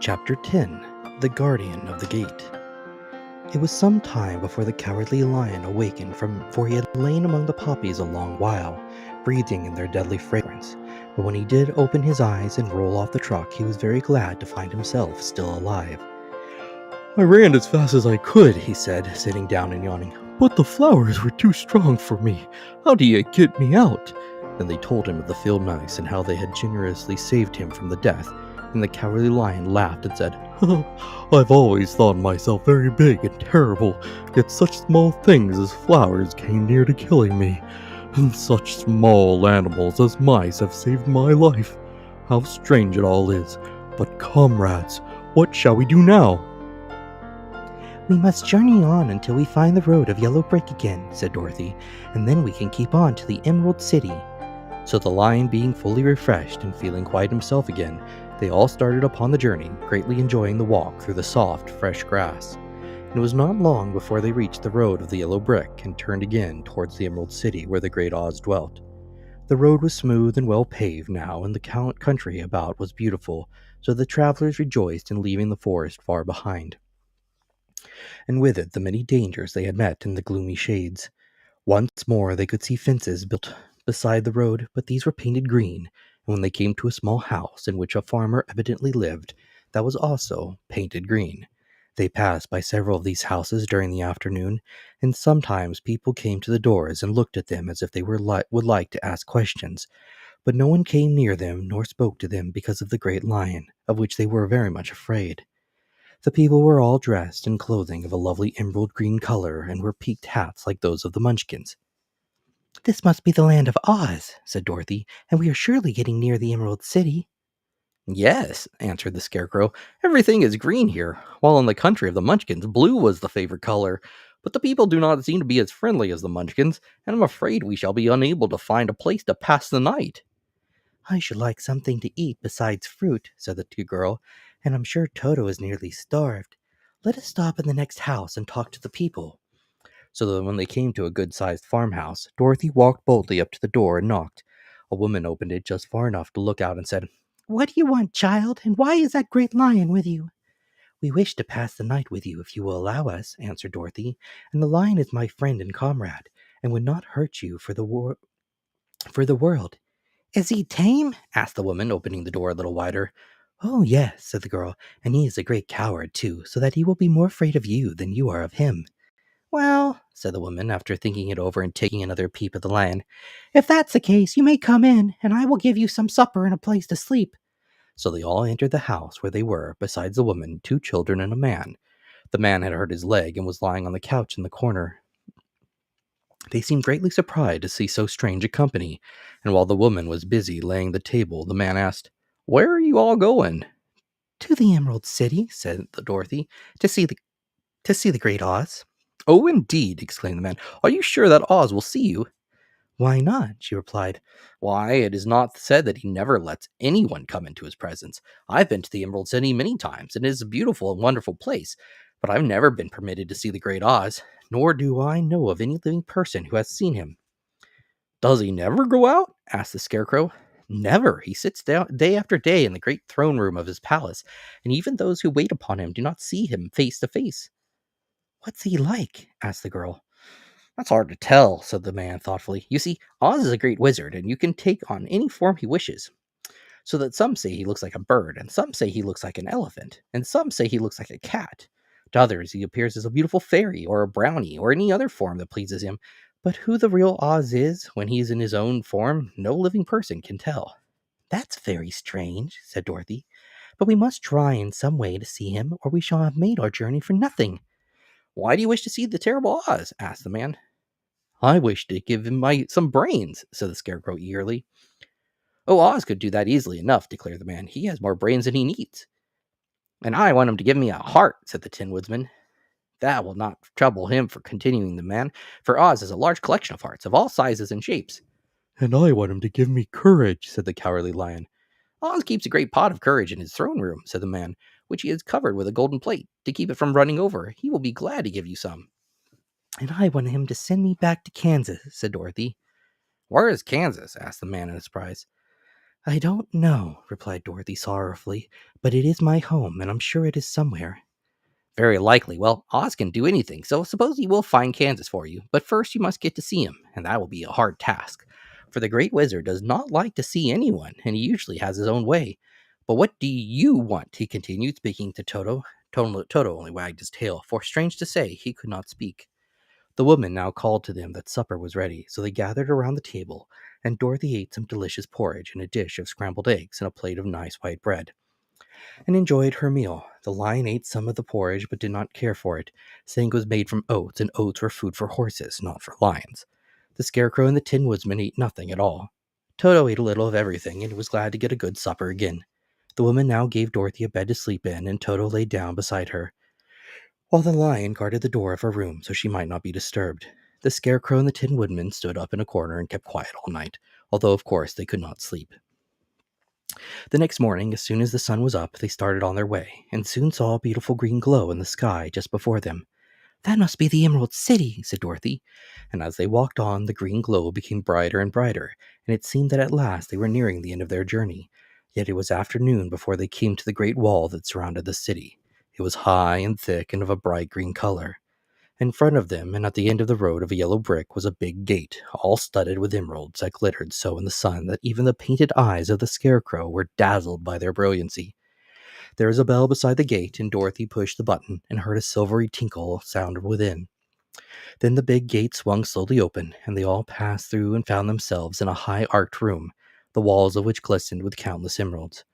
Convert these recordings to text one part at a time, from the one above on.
Chapter 10 The Guardian of the Gate. It was some time before the Cowardly Lion awakened for he had lain among the poppies a long while, breathing in their deadly fragrance. But when he did open his eyes and roll off the truck, he was very glad to find himself still alive. "I ran as fast as I could," he said, sitting down and yawning. "But the flowers were too strong for me. How do you get me out?" Then they told him of the field mice and how they had generously saved him from the death. And the Cowardly Lion laughed and said, "I've always thought myself very big and terrible, yet such small things as flowers came near to killing me. And such small animals as mice have saved my life. How strange it all is. But comrades, what shall we do now?" "We must journey on until we find the road of yellow brick again," said Dorothy, "and then we can keep on to the Emerald City." So the lion being fully refreshed and feeling quite himself again, they all started upon the journey, greatly enjoying the walk through the soft, fresh grass. And it was not long before they reached the road of the yellow brick and turned again towards the Emerald City where the great Oz dwelt. The road was smooth and well paved now, and the country about was beautiful, so the travelers rejoiced in leaving the forest far behind, and with it the many dangers they had met in the gloomy shades. Once more they could see fences built beside the road, but these were painted green, and when they came to a small house in which a farmer evidently lived, that was also painted green. They passed by several of these houses during the afternoon, and sometimes people came to the doors and looked at them as if they would like to ask questions, but no one came near them nor spoke to them because of the great lion, of which they were very much afraid. The people were all dressed in clothing of a lovely emerald green color and wore peaked hats like those of the Munchkins. "This must be the land of Oz," said Dorothy, "and we are surely getting near the Emerald City." "Yes," answered the Scarecrow, "everything is green here, while in the country of the Munchkins, blue was the favorite color. But the people do not seem to be as friendly as the Munchkins, and I'm afraid we shall be unable to find a place to pass the night." "I should like something to eat besides fruit," said the girl, "and I'm sure Toto is nearly starved. Let us stop in the next house and talk to the people." So that when they came to a good-sized farmhouse, Dorothy walked boldly up to the door and knocked. A woman opened it just far enough to look out and said, "What do you want, child, and why is that great lion with you?" "We wish to pass the night with you if you will allow us," answered Dorothy, "and the lion is my friend and comrade, and would not hurt you for the world." "Is he tame?" asked the woman, opening the door a little wider. "Oh, yes," said the girl, "and he is a great coward, too, so that he will be more afraid of you than you are of him." "Well," said the woman, after thinking it over and taking another peep at the lion, "if that's the case, you may come in, and I will give you some supper and a place to sleep." So they all entered the house where they were, besides the woman, two children, and a man. The man had hurt his leg and was lying on the couch in the corner. They seemed greatly surprised to see so strange a company, and while the woman was busy laying the table, the man asked, "Where are you all going?" "To the Emerald City," said Dorothy, "to see the great Oz." "Oh, indeed!" exclaimed the man. "Are you sure that Oz will see you?" "Why not?" she replied. "Why, it is not said that he never lets anyone come into his presence. I've been to the Emerald City many times, and it is a beautiful and wonderful place, but I've never been permitted to see the great Oz, nor do I know of any living person who has seen him." "Does he never go out?" asked the Scarecrow. "Never. He sits down day after day in the great throne room of his palace, and even those who wait upon him do not see him face to face." "What's he like?" asked the girl. "That's hard to tell," said the man thoughtfully. "You see, Oz is a great wizard, and you can take on any form he wishes. So that some say he looks like a bird, and some say he looks like an elephant, and some say he looks like a cat. To others, he appears as a beautiful fairy, or a brownie, or any other form that pleases him. But who the real Oz is, when he is in his own form, no living person can tell." "That's very strange," said Dorothy. "But we must try in some way to see him, or we shall have made our journey for nothing." "Why do you wish to see the terrible Oz?" asked the man. "I wish to give him some brains," said the Scarecrow eagerly. "Oh, Oz could do that easily enough," declared the man. "He has more brains than he needs." "And I want him to give me a heart," said the Tin Woodman. "That will not trouble him," for continuing the man, "for Oz has a large collection of hearts of all sizes and shapes." "And I want him to give me courage," said the Cowardly Lion. "Oz keeps a great pot of courage in his throne room," said the man, "which he has covered with a golden plate, to keep it from running over. He will be glad to give you some." "And I want him to send me back to Kansas," said Dorothy. "Where is Kansas?" asked the man in surprise. "I don't know," replied Dorothy sorrowfully, "but it is my home, and I'm sure it is somewhere." Very likely. Well, Oz can do anything, so suppose he will find Kansas for you. But first, you must get to see him, and that will be a hard task. For the Great Wizard does not like to see anyone, and he usually has his own way. But what do you want? He continued, speaking to Toto. Toto only wagged his tail, for strange to say, he could not speak. The woman now called to them that supper was ready, so they gathered around the table, and Dorothy ate some delicious porridge and a dish of scrambled eggs and a plate of nice white bread, and enjoyed her meal. The lion ate some of the porridge but did not care for it, saying it was made from oats, and oats were food for horses, not for lions. The Scarecrow and the Tin Woodman ate nothing at all. Toto ate a little of everything and was glad to get a good supper again. The woman now gave Dorothy a bed to sleep in, and Toto lay down beside her, while the lion guarded the door of her room so she might not be disturbed. The Scarecrow and the Tin Woodman stood up in a corner and kept quiet all night, although of course they could not sleep. The next morning, as soon as the sun was up, they started on their way, and soon saw a beautiful green glow in the sky just before them. "That must be the Emerald City," said Dorothy. And as they walked on, the green glow became brighter and brighter, and it seemed that at last they were nearing the end of their journey. Yet it was afternoon before they came to the great wall that surrounded the city. It was high and thick and of a bright green color. In front of them, and at the end of the road of a yellow brick, was a big gate, all studded with emeralds that glittered so in the sun that even the painted eyes of the Scarecrow were dazzled by their brilliancy. There was a bell beside the gate, and Dorothy pushed the button and heard a silvery tinkle sound within. Then the big gate swung slowly open, and they all passed through and found themselves in a high arched room, the walls of which glistened with countless emeralds.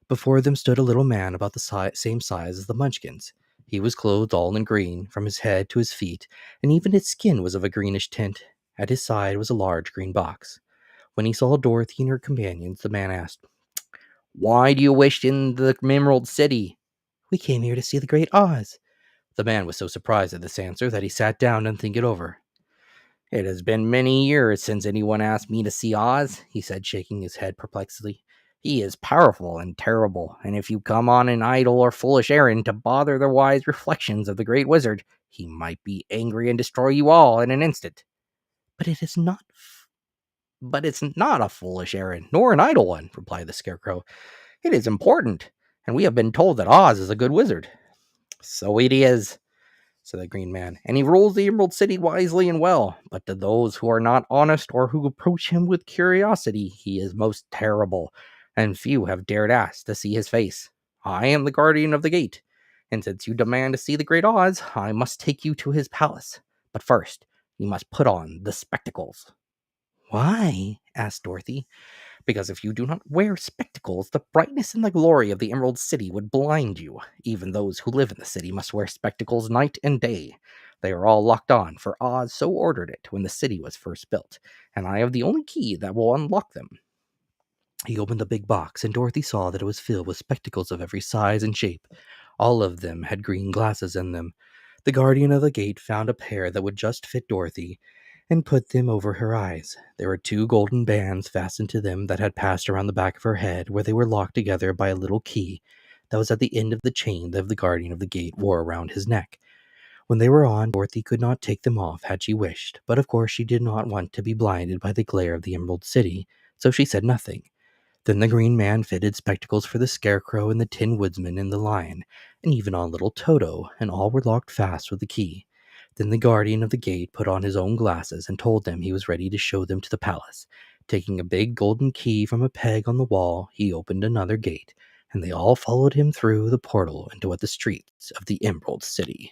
Before them stood a little man about the same size as the Munchkins. He was clothed all in green, from his head to his feet, and even his skin was of a greenish tint. At his side was a large green box. When he saw Dorothy and her companions, the man asked, Why do you wish in the Emerald City? "We came here to see the great Oz." The man was so surprised at this answer that he sat down and think it over. It has been many years since anyone asked me to see Oz, he said, shaking his head perplexedly. He is powerful and terrible, and if you come on an idle or foolish errand to bother the wise reflections of the great wizard, he might be angry and destroy you all in an instant. "But it is not But it's not a foolish errand, nor an idle one, replied the Scarecrow. It is important, and we have been told that Oz is a good wizard. So it is, said the Green Man, and he rules the Emerald City wisely and well. But to those who are not honest or who approach him with curiosity, he is most terrible, and few have dared ask to see his face. I am the guardian of the gate, and since you demand to see the great Oz, I must take you to his palace. But first, you must put on the spectacles. Why?" asked Dorothy. Because if you do not wear spectacles, the brightness and the glory of the Emerald City would blind you. Even those who live in the city must wear spectacles night and day. They are all locked on, for Oz so ordered it when the city was first built, and I have the only key that will unlock them. He opened the big box, and Dorothy saw that it was filled with spectacles of every size and shape. All of them had green glasses in them. The guardian of the gate found a pair that would just fit Dorothy, and put them over her eyes. There were two golden bands fastened to them that had passed around the back of her head, where they were locked together by a little key that was at the end of the chain that the guardian of the gate wore around his neck. When they were on, Dorothy could not take them off had she wished, but of course she did not want to be blinded by the glare of the Emerald City, so she said nothing. Then the Green Man fitted spectacles for the Scarecrow and the Tin Woodsman and the Lion, and even on little Toto, and all were locked fast with the key. Then the guardian of the gate put on his own glasses and told them he was ready to show them to the palace. Taking a big golden key from a peg on the wall, he opened another gate, and they all followed him through the portal into the streets of the Emerald City.